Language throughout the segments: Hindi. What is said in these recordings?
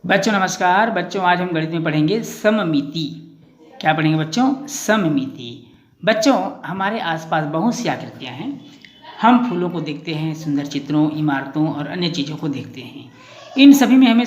बच्चों नमस्कार। बच्चों आज हम गणित में पढ़ेंगे सममिति। क्या पढ़ेंगे बच्चों? सममिति। बच्चों हमारे आसपास बहुत सी आकृतियाँ हैं। हम फूलों को देखते हैं, सुंदर चित्रों, इमारतों और अन्य चीज़ों को देखते हैं। इन सभी में हमें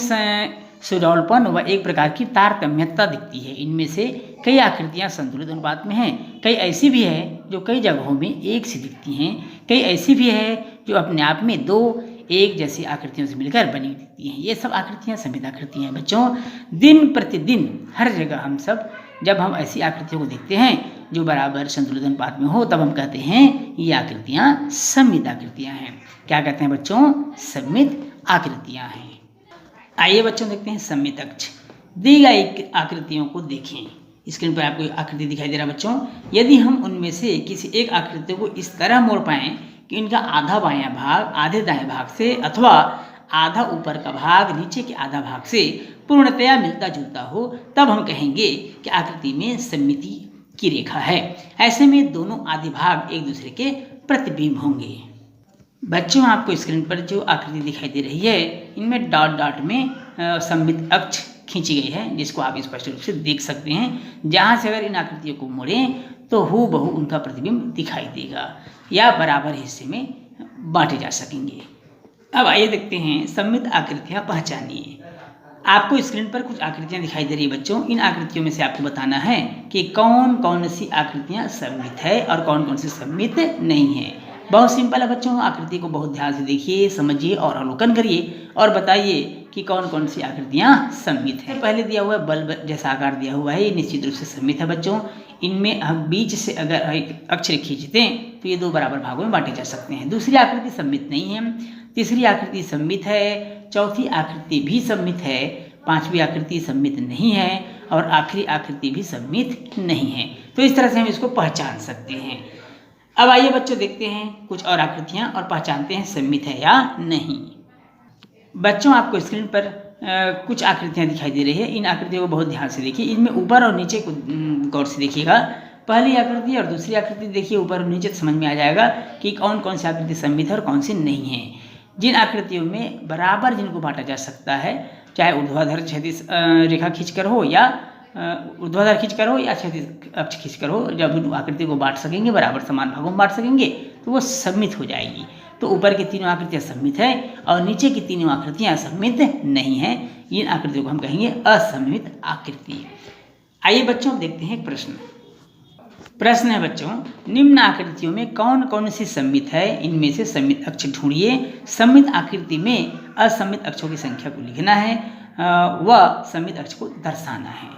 सुडौलपन व एक प्रकार की तारतम्यता दिखती है। इनमें से कई आकृतियाँ संतुलित अनुपात में हैं, कई ऐसी भी है जो कई जगहों में एक सी दिखती हैं, कई ऐसी भी है जो अपने आप में दो एक जैसी आकृतियों से मिलकर बनी दिखती हैं। ये सब आकृतियाँ सममित आकृतियाँ हैं। बच्चों दिन प्रतिदिन हर जगह हम सब जब हम ऐसी आकृतियों को देखते हैं जो बराबर संतुलित अनुपात में हो, तब हम कहते हैं ये आकृतियाँ सममित आकृतियाँ हैं। क्या कहते हैं बच्चों? सममित आकृतियाँ हैं। आइए बच्चों देखते हैं सममित अक्ष। दी गई आकृतियों को देखें। स्क्रीन पर आपको आकृति दिखाई दे रहा है बच्चों। यदि हम उनमें से किसी एक आकृति को इस तरह मोड़ पाएं कि इनका आधा बायां भाग आधे दाएं भाग से अथवा आधा ऊपर का भाग नीचे के आधा भाग से पूर्णतया मिलता जुलता हो, तब हम कहेंगे कि आकृति में सममिति की रेखा है। ऐसे में दोनों आधे भाग एक दूसरे के प्रतिबिंब होंगे। बच्चों आपको स्क्रीन पर जो आकृति दिखाई दे रही है, इनमें डॉट डॉट में सममित अक्ष खींची गई है, जिसको आप स्पष्ट रूप से देख सकते हैं। जहाँ से अगर इन आकृतियों को मोड़ें तो हूबहू उनका प्रतिबिंब दिखाई देगा या बराबर हिस्से में बांटे जा सकेंगे। अब आइए देखते हैं सममित आकृतियाँ पहचानिए। आपको स्क्रीन पर कुछ आकृतियाँ दिखाई दे रही है बच्चों। इन आकृतियों में से आपको बताना है कि कौन कौन सी आकृतियाँ सममित है और कौन कौन सी सममित नहीं है। बहुत सिंपल है बच्चों। आकृति को बहुत ध्यान से देखिए, समझिए और अवलोकन करिए और बताइए कि कौन कौन सी आकृतियाँ सममित हैं। पहले दिया हुआ बल्ब जैसा आकार दिया हुआ है, ये निश्चित रूप से सममित है बच्चों। इनमें हम बीच से अगर एक अक्षर खींचते हैं तो ये दो बराबर भागों में बांटे जा सकते हैं। दूसरी आकृति सममित नहीं है, तीसरी आकृति सममित है, चौथी आकृति भी सममित है, पांचवी आकृति सममित नहीं है और आखिरी आकृति भी सममित नहीं है। तो इस तरह से हम इसको पहचान सकते हैं। अब आइए बच्चों देखते हैं कुछ और आकृतियाँ और पहचानते हैं सममित है या नहीं। बच्चों आपको स्क्रीन पर कुछ आकृतियाँ दिखाई दे रही है। इन आकृतियों को बहुत ध्यान से देखिए। इनमें ऊपर और नीचे को गौर से देखिएगा। पहली आकृति और दूसरी आकृति देखिए ऊपर और नीचे, तो समझ में आ जाएगा कि कौन कौन सी आकृति सममित है और कौन सी नहीं है। जिन आकृतियों में बराबर जिनको बांटा जा सकता है, चाहे ऊर्ध्वाधर क्षैतिज रेखा खींचकर हो या ऊर्ध्वाधर खींचकर हो या क्षैतिज अक्ष खींचकर हो, जब उन आकृति को बांट सकेंगे, बराबर समान भागों में बांट सकेंगे, तो वो सममित हो जाएगी। तो ऊपर की तीनों आकृतियाँ सममित है और नीचे की तीनों आकृतियाँ सममित नहीं है। इन आकृतियों को हम कहेंगे असममित आकृति। आइए बच्चों देखते हैं एक प्रश्न है बच्चों, निम्न आकृतियों में कौन कौन सी सममित है? इनमें से सममित अक्ष ढूंढिए। सममित आकृति में असममित अक्षों की संख्या को लिखना है व सममित अक्ष को दर्शाना है।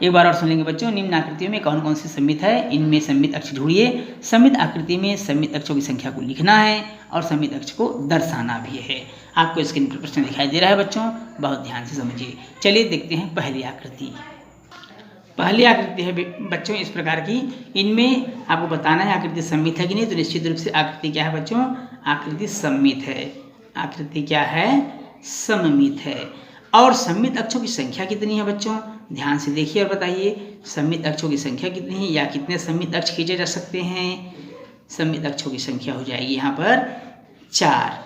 एक बार और सुन लेंगे बच्चों। निम्न आकृतियों में कौन कौन सी सममित है? इनमें सममित अक्ष ढूंढिए। सममित आकृति में सममित अक्षों की संख्या को लिखना है और सममित अक्ष को दर्शाना भी है। आपको स्क्रीन पर प्रश्न दिखाई दे रहा है बच्चों, बहुत ध्यान से समझिए। चलिए देखते हैं पहली आकृति। पहली आकृति है बच्चों इस प्रकार की। इनमें आपको बताना है आकृति सममित है कि नहीं। तो निश्चित रूप से आकृति क्या है बच्चों? आकृति सममित है। आकृति क्या है? सममित है। और सममित अक्षों की संख्या कितनी है बच्चों? ध्यान से देखिए और बताइए सममित अक्षों की संख्या कितनी है या कितने सममित अक्ष खींचे जा सकते हैं। सममित अक्षों की संख्या हो जाएगी यहाँ पर 4।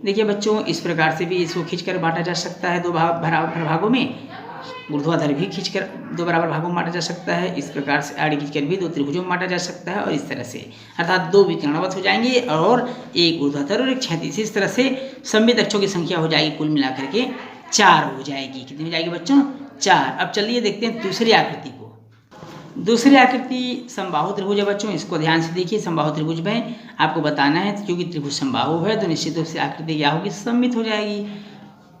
देखिए बच्चों इस प्रकार से भी इसको खींचकर बांटा जा सकता है दो बराबर भागों में। ऊर्ध्वाधर भी खींचकर दो बराबर भागों में बांटा जा सकता है। इस प्रकार से आड़ी खींचकर भी दो त्रिभुजों में बांटा जा सकता है और इस तरह से, अर्थात दो विकर्णवत हो जाएंगे और एक ऊर्ध्वाधर और एक क्षैतिज। इस तरह से सममित अक्षों की संख्या हो जाएगी कुल मिलाकर के 4 हो जाएगी। कितनी हो जाएगी बच्चों? 4। अब चलिए देखते हैं दूसरी आकृति को। दूसरी आकृति समबाहु त्रिभुज है बच्चों। इसको ध्यान से देखिए। समबाहु त्रिभुज में आपको बताना है, क्योंकि त्रिभुज समबाहु है तो निश्चित रूप से आकृति क्या होगी? सममित हो जाएगी।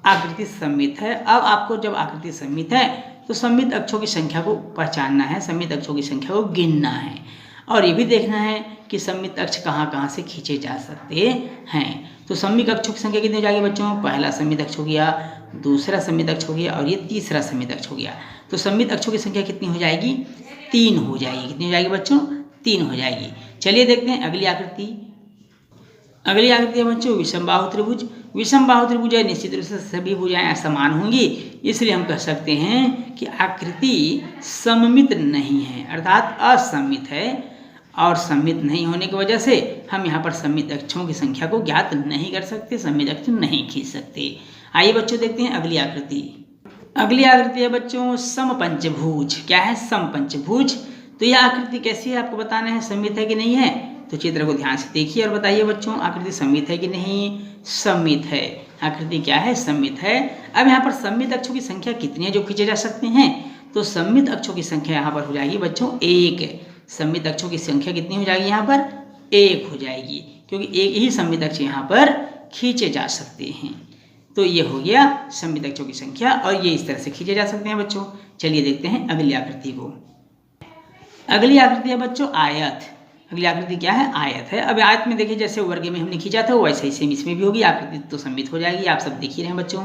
आकृति सममित है। अब आपको जब आकृति सममित है तो सममित अक्षों की संख्या को पहचानना है, सममित अक्षों की संख्या को गिनना है और ये भी देखना है कि सममित अक्ष कहाँ कहाँ से खींचे जा सकते हैं। तो सममित अक्षों की संख्या कितनी हो जाएगी बच्चों? पहला सममित अक्ष हो गया, दूसरा सममित अक्ष हो गया और ये तीसरा सममित अक्ष हो गया। तो सममित अक्षों की संख्या कितनी हो जाएगी? 3 हो जाएगी। कितनी हो जाएगी बच्चों? 3 हो जाएगी। चलिए देखते हैं अगली आकृति। अगली आकृति है बच्चों विषमबाहु त्रिभुज। विषमबाहु त्रिभुज है, निश्चित रूप से सभी भुजाएं समान होंगी, इसलिए हम कह सकते हैं कि आकृति सममित नहीं है, अर्थात असममित है। और सममित नहीं होने की वजह से हम यहाँ पर सममित अक्षों की संख्या को ज्ञात नहीं कर सकते, सममित अक्ष नहीं खींच सकते। आइए बच्चों देखते हैं अगली आकृति। अगली आकृति है बच्चों समपंचभुज। क्या है? समपंचभुज। तो यह आकृति कैसी है आपको बताना है, सममित है कि नहीं है। तो चित्र को ध्यान से देखिए और बताइए बच्चों, आकृति सममित है कि नहीं? सममित है। आकृति क्या है? सममित है। अब यहाँ पर सममित अक्षों की संख्या कितनी है जो खींचे जा सकते हैं? तो सममित अक्षों की संख्या यहाँ पर हो जाएगी बच्चों 1। सममित अक्षों की संख्या कितनी हो जाएगी यहाँ पर? 1 हो जाएगी, क्योंकि एक ही सममित अक्ष यहाँ पर खींचे जा सकते हैं। तो ये हो गया सममित अक्षों की संख्या, और ये इस तरह से खींचे जा सकते हैं बच्चों। चलिए देखते हैं अगली आकृति को। अगली आकृति है बच्चों आयत। अगली आकृति क्या है? आयत है। अब आयत में देखिए जैसे वर्ग में हमने खींचा था वैसे ही सेम इसमें भी होगी। आकृति तो सममित हो जाएगी, आप सब देख ही रहे हैं बच्चों।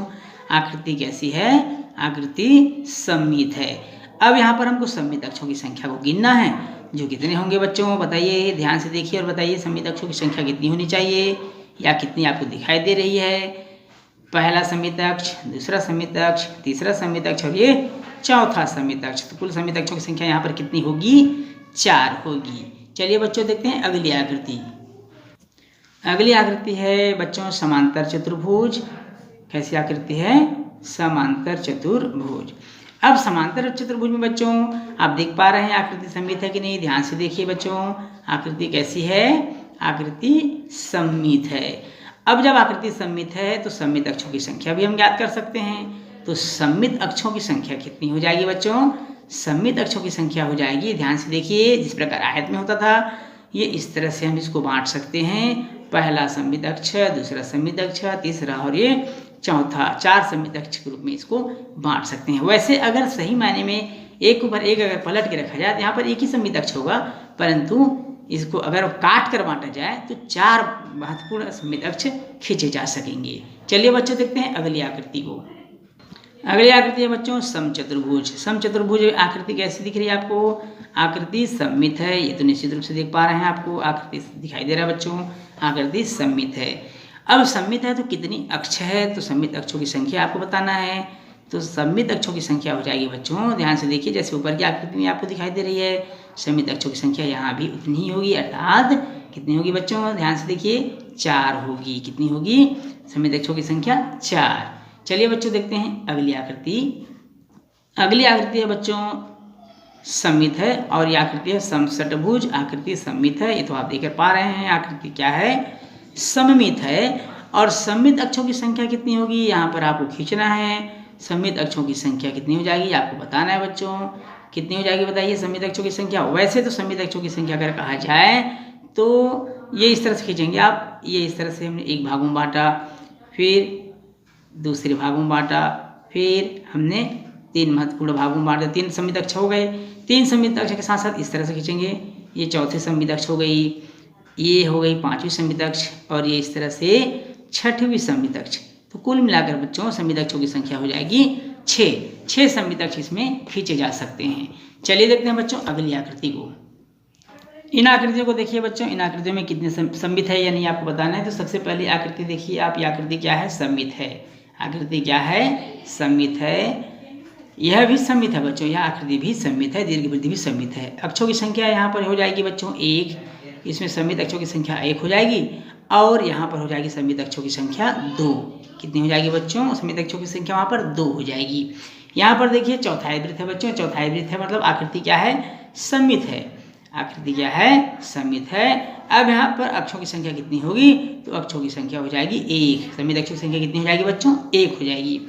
आकृति कैसी है? आकृति सममित है। अब यहाँ पर हमको सममित अक्षों की संख्या को गिनना है, जो कितने होंगे बच्चों बताइए, ध्यान से देखिए और बताइए सममित अक्षों की संख्या कितनी होनी चाहिए या कितनी आपको दिखाई दे रही है। पहला सममित अक्ष, दूसरा सममित अक्ष, तीसरा सममित अक्ष और ये चौथा सममित अक्ष। तो कुल सममित अक्षों की संख्या यहाँ पर कितनी होगी? 4 होगी। चलिए बच्चों देखते हैं अगली आकृति। अगली आकृति है बच्चों समांतर चतुर्भुज। कैसी आकृति है? समांतर चतुर्भुज। अब समांतर चतुर्भुज में बच्चों आप देख पा रहे हैं आकृति सममित है कि नहीं? ध्यान से देखिए बच्चों, आकृति कैसी है? आकृति सममित है। अब जब आकृति सममित है तो सममित अक्षों की संख्या भी हम ज्ञात कर सकते हैं। तो सममित अक्षों की संख्या कितनी हो जाएगी बच्चों? सममित अक्षों की संख्या हो जाएगी, ध्यान से देखिए, जिस प्रकार आयत में होता था ये इस तरह से हम इसको बांट सकते हैं। पहला सममित अक्ष, दूसरा सममित अक्ष, तीसरा और ये चौथा, 4 सममित अक्ष के रूप में इसको बांट सकते हैं। वैसे अगर सही मायने में एक ऊपर एक अगर पलट के रखा जाए तो यहाँ पर एक ही सममित अक्ष होगा, परंतु इसको अगर काट कर बांटा जाए तो 4 महत्वपूर्ण सममित अक्ष खींचे जा सकेंगे। चलिए बच्चों देखते हैं अगली आकृति को। अगली आकृति है बच्चों समचतुर्भुज। समचतुर्भुज आकृति कैसी दिख रही है आपको? आकृति सममित है, ये तो निश्चित रूप से देख पा रहे हैं, आपको आकृति दिखाई दे रहा है बच्चों, आकृति सममित है। अब सममित है तो कितनी अक्ष है? तो सममित अक्षों की संख्या आपको बताना है। तो सममित अक्षों की संख्या हो जाएगी बच्चों, ध्यान से देखिए, जैसे ऊपर की आकृति में आपको दिखाई दे रही है, सममित अक्षों की संख्या यहाँ भी उतनी ही होगी, अर्थात कितनी होगी बच्चों? ध्यान से देखिए, 4 होगी। कितनी होगी? सममित अक्षों की संख्या 4। चलिए बच्चों देखते हैं अगली आकृति। अगली आकृति है बच्चों सममित है, और ये आकृति है समषटभुज। आकृति सममित है, ये तो आप देख पा रहे हैं। आकृति क्या है? सममित है। और सममित अक्षों की संख्या कितनी होगी यहाँ पर आपको खींचना है। सममित अक्षों की संख्या कितनी हो जाएगी आपको बताना है बच्चों। कितनी हो जाएगी बताइए सममित अक्षों की संख्या? वैसे तो सममित अक्षों की संख्या अगर कहा जाए तो ये इस तरह से खींचेंगे आप। ये इस तरह से हमने एक भागों में बांटा, फिर दूसरे भागों में बांटा, फिर हमने 3 महत्वपूर्ण भागों में बांटा। 3 सममित अक्ष हो गए। 3 सममित अक्ष के साथ साथ इस तरह से खींचेंगे। ये चौथे सममित अक्ष हो गई, ये हो गई 5वीं सममित अक्ष, और ये इस तरह से 6वीं सममित अक्ष। तो कुल मिलाकर बच्चों सममित अक्षों की संख्या हो जाएगी 6 सममित अक्ष इसमें खींचे जा सकते हैं। चलिए देखते हैं बच्चों अगली आकृति को। इन आकृतियों को देखिए बच्चों, इन आकृतियों में कितने सममित है या नहीं आपको बताना है। तो सबसे पहले आकृति देखिए आप, ये आकृति क्या है? सममित है। आकृति क्या है? सममित है। यह भी सममित है बच्चों, यह आकृति भी सममित है, दीर्घवृत्ति भी सममित है। अक्षों की संख्या यहाँ पर हो जाएगी बच्चों 1, इसमें सममित अक्षों की संख्या 1 हो जाएगी, और यहाँ पर हो जाएगी सममित अक्षों की संख्या 2। कितनी हो जाएगी बच्चों? सममित अक्षों की संख्या वहाँ पर 2 हो जाएगी। यहाँ पर देखिए चौथाई वृत्त है बच्चों, चौथाई वृत्त है मतलब आकृति क्या है? सममित है। आकृति क्या है? सममित है। अब यहाँ पर अक्षों की संख्या कितनी होगी? तो अक्षों की संख्या हो जाएगी 1। सममित अक्षों की संख्या कितनी हो जाएगी बच्चों? 1 हो जाएगी।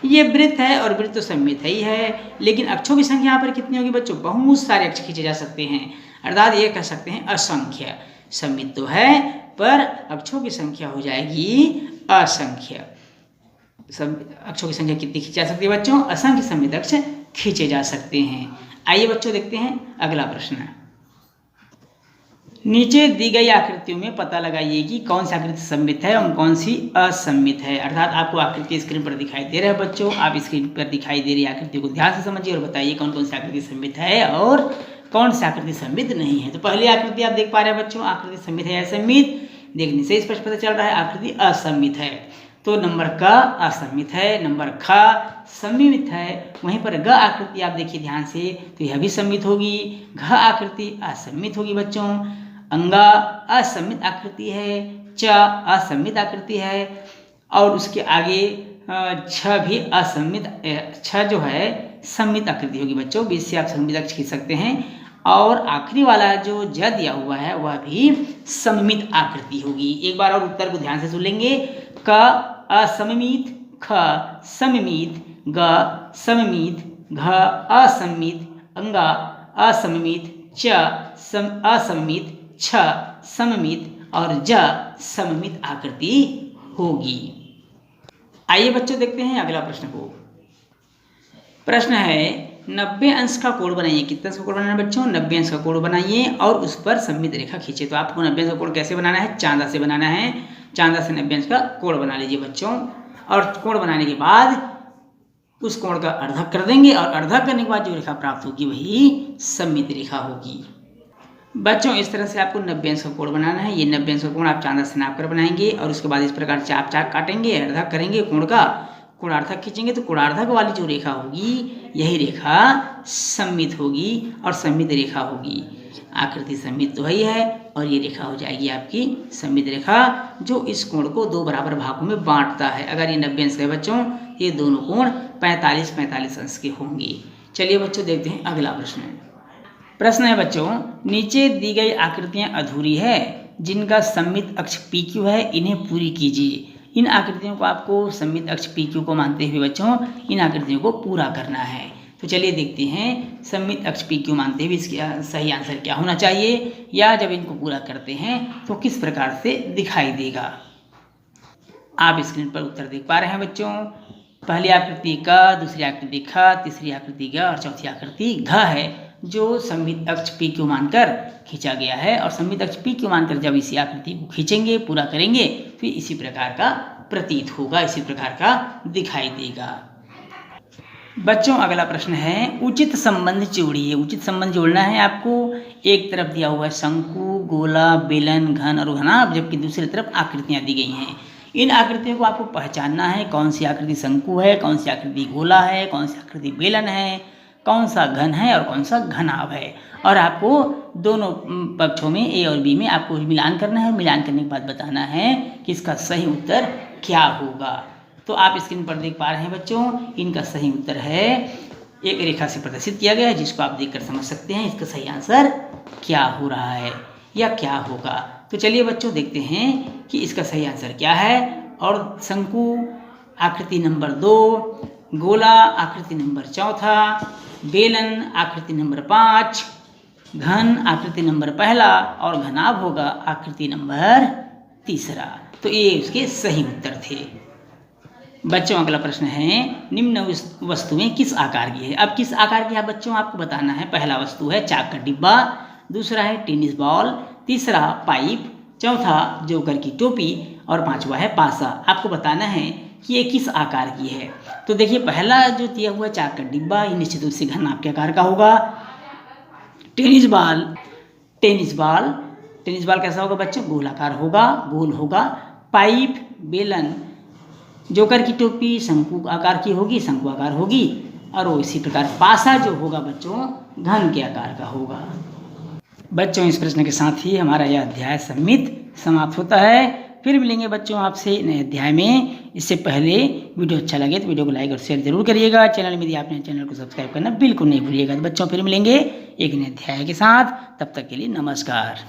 ये वृत्त है और वृत्त तो सममित ही है, लेकिन अक्षों की संख्या यहाँ पर कितनी होगी बच्चों? बहुत सारे अक्ष खींचे जा सकते हैं, अर्थात ये कह सकते हैं असंख्य। सममित तो है पर अक्षों की संख्या हो जाएगी असंख्य। सब अक्षों की संख्या कितनी खींची जा सकती है बच्चों? असंख्य सममित अक्ष खींचे जा सकते हैं। आइए बच्चों देखते हैं अगला प्रश्न। नीचे दी गई आकृतियों में पता लगाइए कि कौन सी आकृति सममित है और कौन सी असममित है। अर्थात आपको आकृति स्क्रीन पर दिखाई दे रहा है बच्चों, आप स्क्रीन पर दिखाई दे रही आकृतियों को ध्यान से समझिए और बताइए कौन कौन सी आकृति सममित है और कौन सी आकृति सममित नहीं है। तो पहली आकृति आप देख पा रहे हैं बच्चों, आकृति सममित है या असममित? देखने से स्पष्ट पता चल रहा है आकृति असममित है। तो नंबर क असममित है, नंबर ख सममित है। वहीं पर ग आकृति आप देखिए ध्यान से, तो यह भी सममित होगी। घ आकृति असममित होगी बच्चों। अंगा असममित आकृति है। च असममित आकृति है। और उसके आगे छ भी असममित, छ जो है सममित आकृति होगी बच्चों, बीच से आप सममित अक्ष खींच सकते हैं। और आखिरी वाला जो ज दिया हुआ है वह भी सममित आकृति होगी। एक बार और उत्तर को ध्यान से सुन लेंगे। क असममित, ख सममित, ग सममित, घ असममित, अंगा असममित, च असममित, छ सममित और ज सममित आकृति होगी। आइए बच्चों देखते हैं अगला प्रश्न को। प्रश्न है 90 अंश का कोण बनाइए। कितने अंश का कोण बनाना है बच्चों? 90 अंश का कोण बनाइए और उस पर सममित रेखा खींचे। तो आपको 90 अंश का कोण कैसे बनाना है? चांदा से बनाना है। चांदा से 90 अंश का कोण बना लीजिए बच्चों। और कोण बनाने के बाद उस कोण का अर्धक कर देंगे और अर्धक करने के बाद जो रेखा प्राप्त होगी वही सममित रेखा होगी। बच्चों इस तरह से आपको 90 अंश का कोण बनाना है। ये 90 अंश का कोण आप चांदा से नाप कर बनाएंगे और उसके बाद इस प्रकार चाप चाप काटेंगे, अर्धक करेंगे कोण का, कोणार्धक खींचेंगे तो कोणार्धक वाली जो रेखा होगी यही रेखा सममित होगी और सममित रेखा होगी। आकृति सममित तो वही है और ये रेखा हो जाएगी आपकी सममित रेखा, जो इस कोण को दो बराबर भागों में बांटता है। अगर ये 90 अंश है बच्चों, ये दोनों कोण 45-45 अंश के होंगे। चलिए बच्चों देखते हैं अगला प्रश्न। प्रश्न है बच्चों, नीचे दी गई आकृतियां अधूरी है जिनका सममित अक्ष PQ है, इन्हें पूरी कीजिए। इन आकृतियों को आपको सममित अक्ष PQ को मानते हुए बच्चों इन आकृतियों को पूरा करना है। तो चलिए देखते हैं सममित अक्ष PQ मानते हुए इसका सही आंसर क्या होना चाहिए, या जब इनको पूरा करते हैं तो किस प्रकार से दिखाई देगा। आप स्क्रीन पर उत्तर देख पा रहे हैं बच्चों। पहली आकृति क, दूसरी आकृति ख, तीसरी आकृति ग और चौथी आकृति घ है, जो सममित अक्ष PQ मानकर खींचा गया है। और सममित अक्ष PQ मानकर जब इसी आकृति को खींचेंगे, पूरा करेंगे, तो इसी प्रकार का प्रतीत होगा, इसी प्रकार का दिखाई देगा। बच्चों अगला प्रश्न है, उचित संबंध जोड़िए। उचित संबंध जोड़ना है आपको। एक तरफ दिया हुआ है शंकु, गोला, बेलन, घन और घनाभ, जबकि दूसरी तरफ आकृतियां दी गई हैं। इन आकृतियों को आपको पहचानना है, कौन सी आकृति शंकु है, कौन सी आकृति गोला है, कौन सी आकृति बेलन है, कौन सा घन है और कौन सा घनाभ है। और आपको दोनों पक्षों में A और B में आपको मिलान करना है। मिलान करने के बाद बताना है कि इसका सही उत्तर क्या होगा। तो आप स्क्रीन पर देख पा रहे हैं बच्चों, इनका सही उत्तर है, एक रेखा से प्रदर्शित किया गया है जिसको आप देखकर समझ सकते हैं इसका सही आंसर क्या हो रहा है या क्या होगा। तो चलिए बच्चों देखते हैं कि इसका सही आंसर क्या है। और शंकु आकृति नंबर 2, गोला आकृति नंबर 4, बेलन आकृति नंबर 5, घन आकृति नंबर 1 और घनाभ होगा आकृति नंबर 3। तो ये उसके सही उत्तर थे। बच्चों अगला प्रश्न है, निम्न वस्तुएं किस आकार की है। अब किस आकार की है बच्चों आपको बताना है। पहला वस्तु है चाक का डिब्बा, दूसरा है टेनिस बॉल, तीसरा पाइप, चौथा जोकर की टोपी और 5वां है पासा। आपको बताना है कि ये किस आकार की है। तो देखिए पहला जो दिया हुआ चाक का डिब्बा ये निश्चित रूप से घनाभ के आकार का होगा। टेनिस बॉल कैसा होगा बच्चों? गोलाकार होगा, गोल होगा। पाइप, बेलन, जोकर की टोपी शंकु आकार की होगी, शंकु आकार होगी। और वो इसी प्रकार पासा जो होगा बच्चों घन के आकार का होगा। बच्चों इस प्रश्न के साथ ही हमारा यह अध्याय सममित समाप्त होता है। फिर मिलेंगे बच्चों आपसे नए अध्याय में। इससे पहले वीडियो अच्छा लगे तो वीडियो को लाइक और शेयर जरूर करिएगा। चैनल में यदि आपने चैनल को सब्सक्राइब करना बिल्कुल नहीं भूलिएगा। तो बच्चों फिर मिलेंगे एक नए अध्याय के साथ, तब तक के लिए नमस्कार।